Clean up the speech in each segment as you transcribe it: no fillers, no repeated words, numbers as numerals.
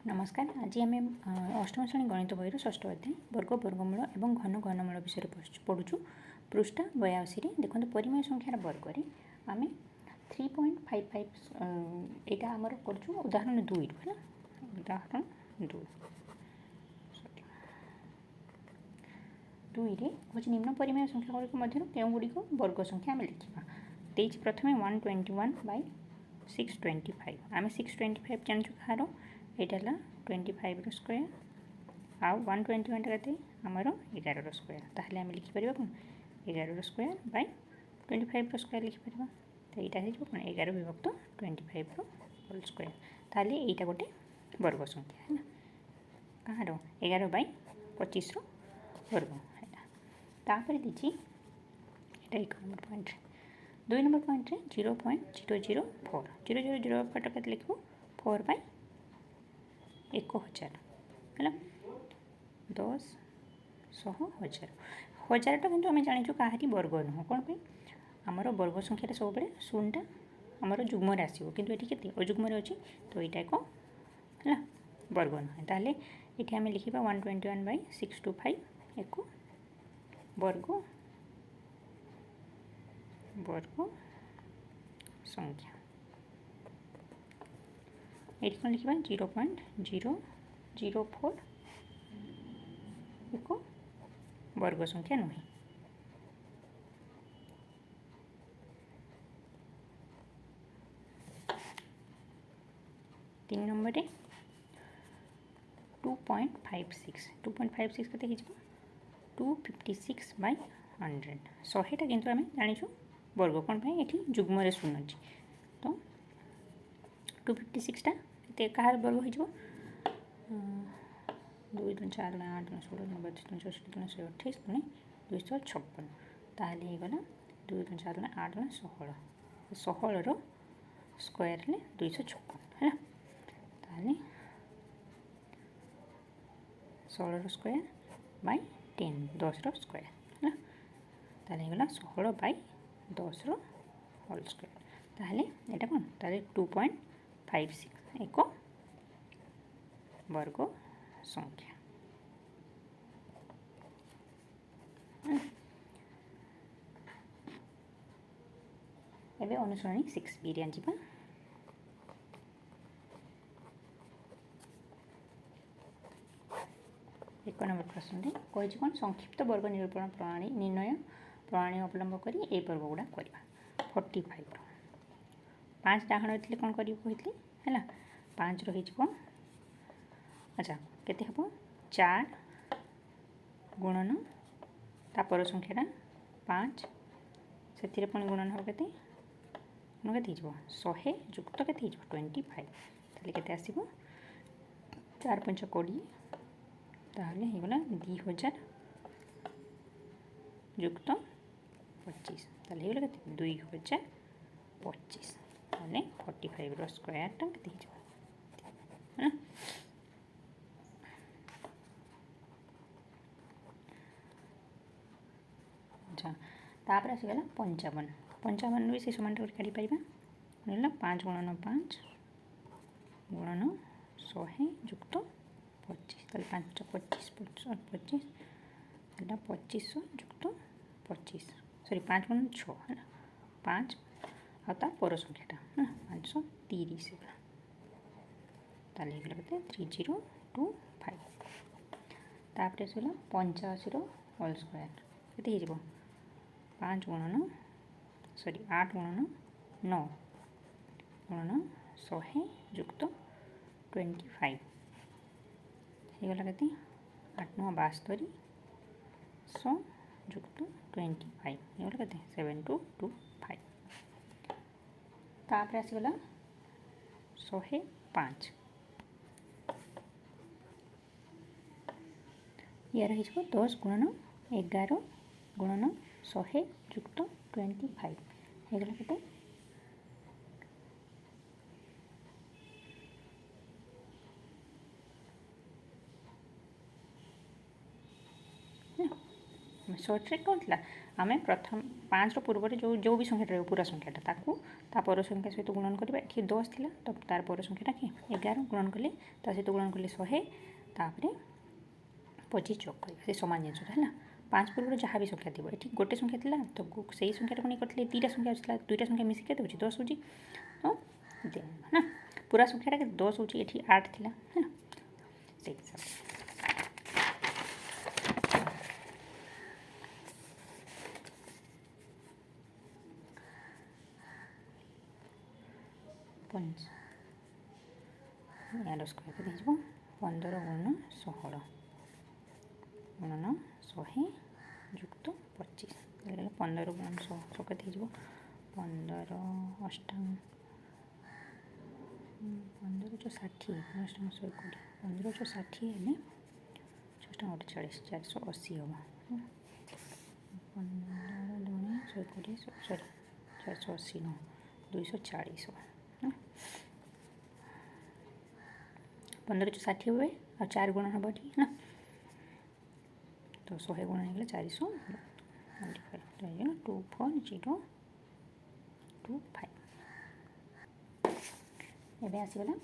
नमस्कार। आज आम अष्टम श्रेणी गणित बही षष्ठ अध्याय वर्ग वर्गमूल और घन घनमूल विषय पढ़ुचु। पृष्ठा 82 देखो परिमेय संख्यार वर्ग में आम 3.55 यहाँ आमर कर उदाहरण 2 है उदाहरण 2 हूँ निम्न परिमेय संख्या गुड़िक क्यों गुड़िक वर्ग संख्या आम लिखा देती प्रथम 121/625 आम 625 जानूँ कहार यहाँ 25 स्क्वायर आउ 121 के आमर 11 स्क्वायर ताहले आम लिखिपर कौन 11 स्क्वायर बाय 25 स्क्वायर लिखिपर तो यहाँ हो कौन 11 विभक्त 25 होल स्क्वायर ताहले यहाँ गोटे वर्ग संख्या है कहार 11/25 वर्ग है तापर दीजिए यहाँ 1 नंबर पॉइंट 2 नंबर पॉइंट 0.004 0.004 के लिखो 4/1000 है 10 100 1000 1000टा कि आम जाचु कहारी वर्ग नुह कौन पे आमर वर्ग संख्या सब शून्यटा आमर जुग्म आसो कि ये अजुग्म अच्छी तो यहाँ एक है वर्ग नुहे ताहले ये आम लिखा 121/625 एक वर्ग वर्ग संख्या ये कौन लिखा 0.004 एक वर्ग संख्या नुहे 3 नंबर 2.56 2.56 के 256/100 100टा किंतु आम जाचु वर्ग कौन पाई ये जुग्म शून्य अच्छी तो 256टा कहार वर्ग हो 2 3 4 8 16 32 64 128 पुणी 256 ताहले गला 2 3 4 8 16 16 स्क्वायर है 256 है ताहले 16 स्क्वायर बाय 10 10 स्क्वायर है ताहले गला 16/10 होल स्क्वायर ताहले यहाँ कौन ताहले 2.56 एक वर्ग संख्या एवं अनुसरणी 6B जावा 1 नंबर प्रश्न कही कौन संक्षिप्त वर्ग निरूपण प्रणाली निर्णय प्रणाली अवलंब कर वर्ग गुड़ा करवा 45 5 डाहण थी कौन कर है 5 रही अच्छा केते हम 4 गुणन तापर संख्याटा 5 से पुणी गुणन हम के 100 युक्त के 25 ताहले केते आसीबो 4 5 20 ताहले होगला 2000 युक्त 25 ताहले होगला केते 2025 ताहले 45 स्क्वायरटा केते है अच्छा तापर आसीगला 55 55 भी से समान काढ़ी पार 5 गुणन 5 गुणन 100 युक्त 25 ताहले 5 25 25 है 2500 युक्त 25 सॉरी 5 गुणन 6 है 5 आता पर संख्याटा है 530 है ताहले होगला केते 3025 तापर आसीगला 85 होल स्क्वायर केते हो 5 गुणन सॉरी 8 गुणन 9 गुणन 100 युक्त 25 होगला के 8 9 72 100 युक्त 25 होगला के 7225 तापर आसीगला 105 यार हो 10 गुणन 11 गुणन 100 युक्त 25 होगला के 100 सर्ट्रे कौन थी आम प्रथम 5 पूर्व जो भी संख्या रहा पूरा संख्याटा ताकू ता पर संख्या सहित गुणन करवा ये 10 थी तो तार पर संख्याटा कि 11 गुणन कले सहित गुणन कले 100 तापर 25 जोग कर से सामान जिनसा है 5 पूर्व जहाँ भी संख्या थी ये गोटे संख्या थी तो से संख्या को नहीं करते 2टा संख्या आसाला 2टा संख्या मिसिक के 10 हो तो ना पूरा संख्याटा 10 हो 8 थी है ना से हिसाब से यार स्क्वायर के 15 गुण 16 गुणन 100 युक्त 25 15 गुण 100 के 15 अष्टांग 15 जो 60 अष्टांग 120 15 जो 60 है अष्टांग 40 480 हम 15 दुणे 120 सॉरी 480 न 240 हम 15 जो 60 हुए और 4 गुण हम है ना तो 100 गुण हो 400 तो 24025 एवं आसगला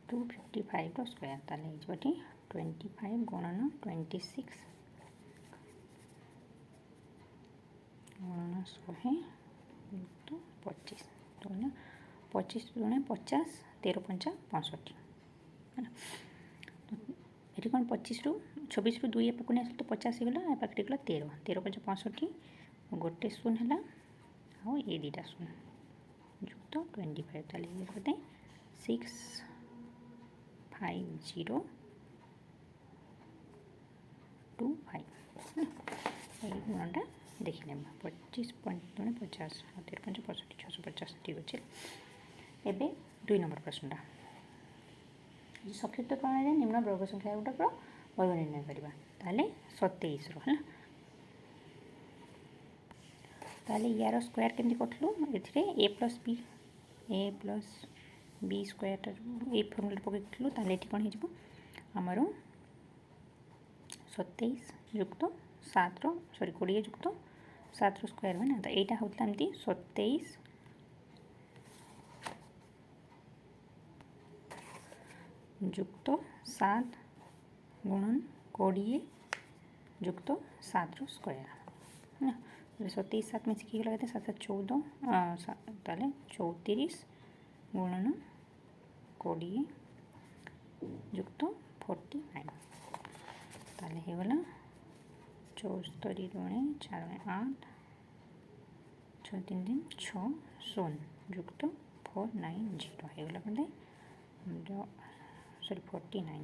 255 स्क्वायर ताले 25 गुणन 26 गुणन 100 युक्त 25 तो 25 गुणे 50 13 पंचा 65 है ना ये कौन 25 रु 26 रु 2 पाक नहीं तो 50 होगा पाखे गला 13 13 पंचा 65 गोटे शून्य है आ ये 2टा शून्य युक्त 25 ताले ये 65025 गुणटा देखने 25 दुणे 50 13 पंचा 65 650 ठीक अच्छे एवं 2 नंबर प्रश्नटा संक्षिप्त प्रणाली निम्न वर्ग संख्या गुटाक वर्ग निर्णय करवा 27 है ताले यार स्क्वायर केमती कटलु ए प्लस बी स्क्वायर ए फर्मुला पकड़ू ताले कौन हो आमर 27 युक्त 7 सॉरी 20 युक्त 7 स्क्वायर है ना तो यहाँ होता एमती 27 युक्त 7 गुणन 20 युक्त 7 स्क्वायर है ना 27 7 में सीखी गला 7 14 ताले 34 गुणन 20 युक्त 49 ताले हो गला 74 दुणे 4 8 6 3 दिन 6 0 युक्त 490 हो गला कहते सॉरी 49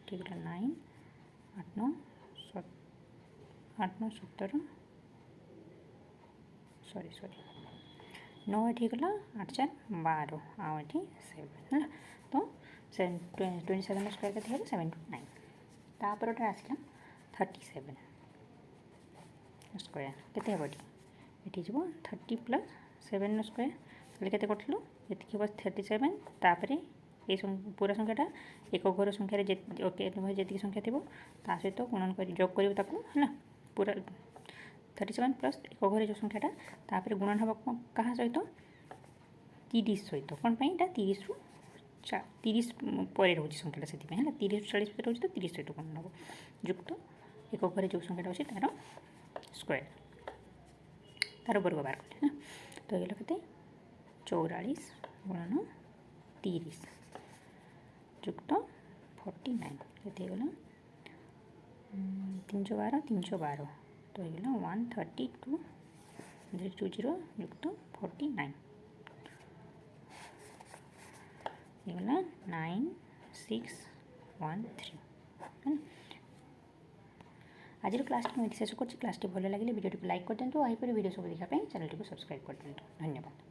ठीक है 9 8 9 17 सॉरी 9 ये गला 8 4 12 आउ ये 7 है तो 27 स्क्वायर के 79 तापर आसला 37 स्क्वायर केते हे ये 30 प्लस 7 स्क्वायर केते कटलु ये बस 37 तापर ये पूरा संख्याटा एक घर संख्यार जी संख्या थी सहित गुणन कर जोग कर है ना पूरा 37 प्लस एक घर जो संख्याटा तापर गुणन हम क्या सहित 30 सहित कौन पाई 30 रु 30 पर रोचे संख्याटा से 30 40 रोचे तो 30 सहित गुणन हम युक्त एक घर जो संख्याटा अच्छे तार स्क्वायर तार वर्ग बाहर कले तो ये के 44 गुणन 30 युक्त 49 ये गला 312 312 तो ये गला 132 020 युक्त 49 ये गला 9613 है आज क्लास को शेष कर क्लास भल लगे भिडियो लाइक कर दिखाँ और भिडियो सब देखापी चैनल को सब्सक्राइब कर दिखाँ धन्यवाद।